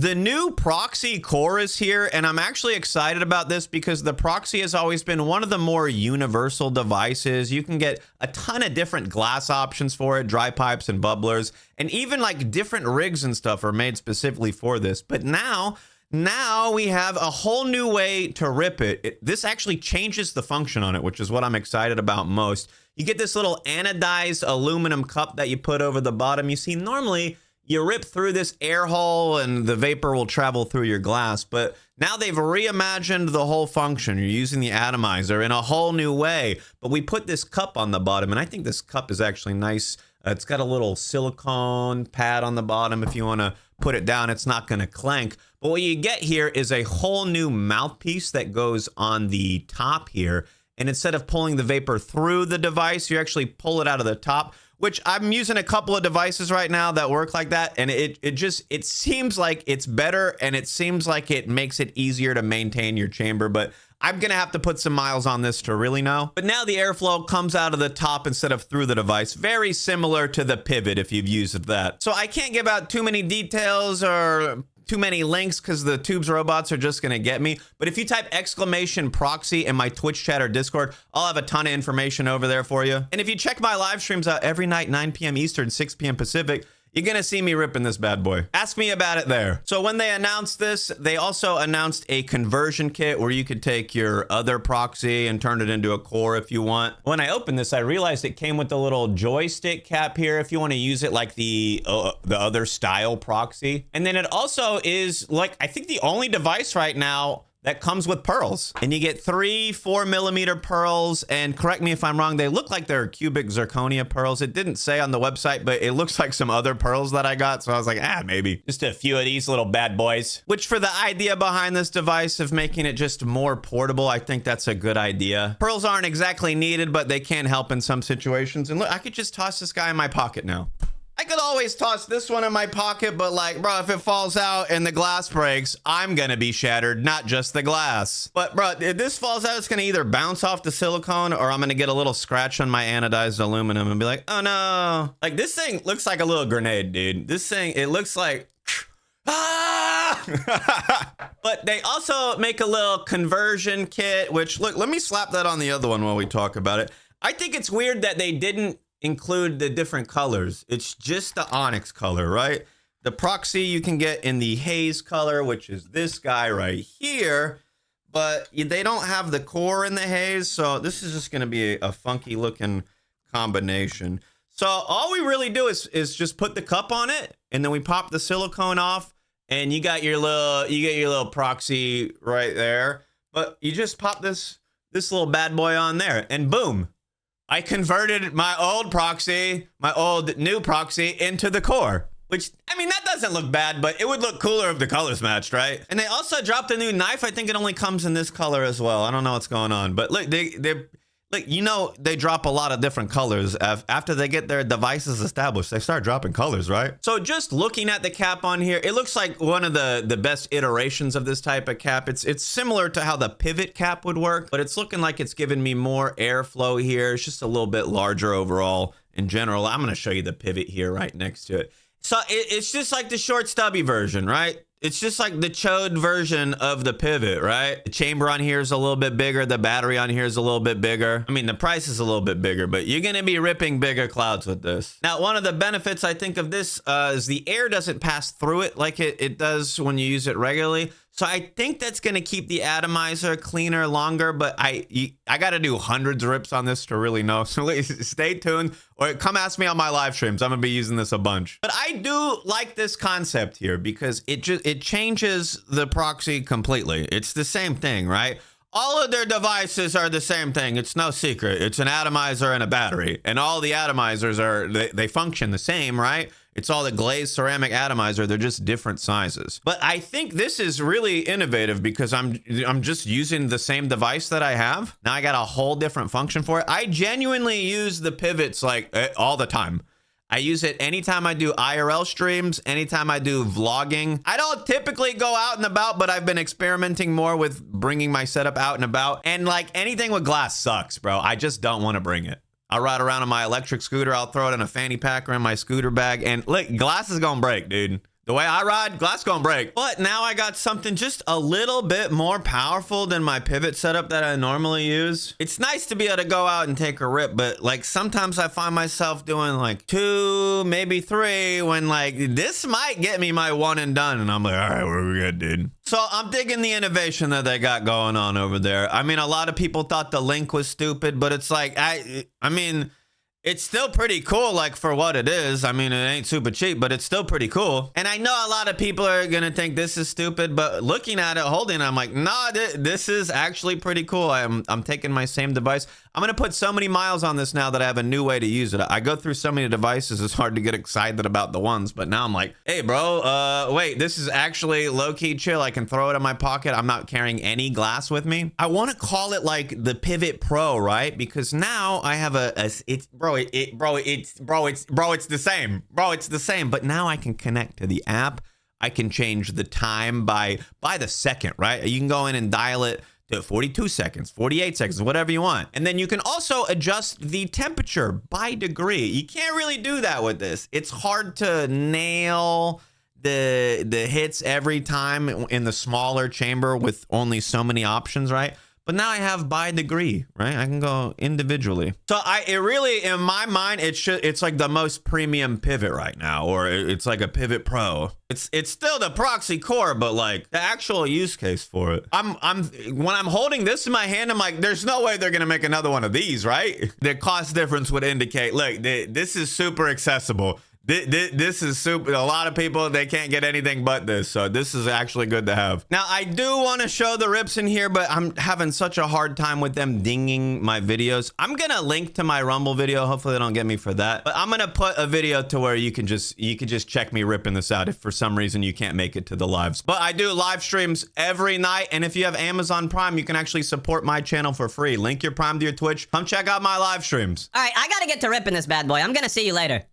The new Proxy core is here, and I'm actually excited about this because the Proxy has always been one of the more universal devices. You can get a ton of different glass options for it, dry pipes and bubblers, and even like different rigs and stuff are made specifically for this. But now we have a whole new way to rip it. This actually changes the function on it, which is what I'm excited about most. You get this little anodized aluminum cup that you put over the bottom. You see, normally you rip through this air hole and the vapor will travel through your glass, but now they've reimagined the whole function. You're using the atomizer in a whole new way, but we put this cup on the bottom, and I think this cup is actually nice. It's got a little silicone pad on the bottom. If you want to put it down, it's not going to clank. But what you get here is a whole new mouthpiece that goes on the top here. And instead of pulling the vapor through the device, you actually pull it out of the top, which I'm using a couple of devices right now that work like that. And it seems like it's better, and it seems like it makes it easier to maintain your chamber. But I'm going to have to put some miles on this to really know. But now the airflow comes out of the top instead of through the device. Very similar to the pivot if you've used that. So I can't give out too many details or too many links because the Tubes robots are just going to get me. But if you type !proxy in my Twitch chat or Discord, I'll have a ton of information over there for you. And if you check my live streams out every night, 9 p.m. Eastern, 6 p.m. Pacific, you're going to see me ripping this bad boy. Ask me about it there. So when they announced this, they also announced a conversion kit where you could take your other Proxy and turn it into a core if you want. When I opened this, I realized it came with a little joystick cap here if you want to use it like the other style Proxy. And then it also is like, I think the only device right now that comes with pearls. And you get 3 4mm pearls, and correct me if I'm wrong, they look like they're cubic zirconia pearls. It didn't say on the website, but it looks like some other pearls that I got, so I was like, maybe. Just a few of these little bad boys. Which, for the idea behind this device of making it just more portable, I think that's a good idea. Pearls aren't exactly needed, but they can help in some situations. And look, I could just toss this guy in my pocket now. I could always toss this one in my pocket, but like, bro, if it falls out and the glass breaks, I'm gonna be shattered, not just the glass. But bro, if this falls out, it's gonna either bounce off the silicone or I'm gonna get a little scratch on my anodized aluminum and be like, oh no. Like, this thing looks like a little grenade, dude. This thing, it looks like, ah! But they also make a little conversion kit, which, look, let me slap that on the other one while we talk about it. I think it's weird that they didn't include the different colors. It's just the onyx color, right? The Proxy you can get in the haze color, which is this guy right here, but they don't have the core in the haze, so this is just going to be a funky looking combination. So all we really do is just put the cup on it, and then we pop the silicone off, and you get your little Proxy right there. But you just pop this little bad boy on there, and boom, I converted my old Proxy, my old new Proxy, into the core. Which, I mean, that doesn't look bad, but it would look cooler if the colors matched, right? And they also dropped a new knife. I think it only comes in this color as well. I don't know what's going on. But look, they drop a lot of different colors. After they get their devices established, they start dropping colors, right? So just looking at the cap on here, it looks like one of the best iterations of this type of cap. It's similar to how the pivot cap would work, but it's looking like it's giving me more airflow here. It's just a little bit larger overall in general. I'm going to show you the pivot here right next to it. So it's just like the short stubby version, right? It's just like the chode version of the pivot, right? The chamber on here is a little bit bigger. The battery on here is a little bit bigger. I mean, the price is a little bit bigger, but you're going to be ripping bigger clouds with this. Now, one of the benefits I think of this is the air doesn't pass through it like it does when you use it regularly. So I think that's going to keep the atomizer cleaner longer, but I got to do hundreds of rips on this to really know. So stay tuned, or come ask me on my live streams. I'm going to be using this a bunch. But I do like this concept here because it changes the Proxy completely. It's the same thing, right? All of their devices are the same thing. It's no secret. It's an atomizer and a battery. And all the atomizers they function the same, right? It's all the glazed ceramic atomizer. They're just different sizes. But I think this is really innovative because I'm just using the same device that I have. Now I got a whole different function for it. I genuinely use the pivots like all the time. I use it anytime I do IRL streams, anytime I do vlogging. I don't typically go out and about, but I've been experimenting more with bringing my setup out and about. And like anything with glass sucks, bro. I just don't want to bring it. I'll ride around on my electric scooter. I'll throw it in a fanny pack or in my scooter bag. And look, glass is gonna break, dude. The way I ride, glass gonna break. But now I got something just a little bit more powerful than my pivot setup that I normally use. It's nice to be able to go out and take a rip, but like sometimes I find myself doing like 2, maybe 3, when like this might get me my 1 and done. And I'm like, all right, we're good, dude. So I'm digging the innovation that they got going on over there. I mean, a lot of people thought the link was stupid, but it's like, I mean, it's still pretty cool, like, for what it is. I mean, it ain't super cheap, but it's still pretty cool. And I know a lot of people are gonna think this is stupid, but looking at it, holding it, I'm like, nah, this is actually pretty cool. I'm taking my same device. I'm gonna put so many miles on this now that I have a new way to use it. I go through so many devices, it's hard to get excited about the ones, but now I'm like, hey, bro, wait, this is actually low-key chill. I can throw it in my pocket. I'm not carrying any glass with me. I wanna call it like the Pivot Pro, right? Because now I have it's the same. Bro, it's the same, but now I can connect to the app. I can change the time by the second, right? You can go in and dial it to 42 seconds, 48 seconds, whatever you want. And then you can also adjust the temperature by degree. You can't really do that with this. It's hard to nail the hits every time in the smaller chamber with only so many options, right? But now I have by degree, right? I can go individually. So it really, in my mind, it's like the most premium pivot right now, or it's like a Pivot Pro. It's still the Proxy core, but like the actual use case for it. When I'm holding this in my hand, I'm like, there's no way they're gonna make another one of these, right? The cost difference would indicate, look, this is super accessible. This is super. A lot of people, they can't get anything but this, so this is actually good to have. Now, I do want to show the rips in here, but I'm having such a hard time with them dinging my videos. I'm gonna link to my Rumble video. Hopefully they don't get me for that, but I'm gonna put a video to where you can just check me ripping this out if for some reason you can't make it to the lives. But I do live streams every night, and if you have Amazon Prime, you can actually support my channel for free. Link your Prime to your Twitch. Come check out my live streams. All right, I gotta get to ripping this bad boy. I'm gonna see you later.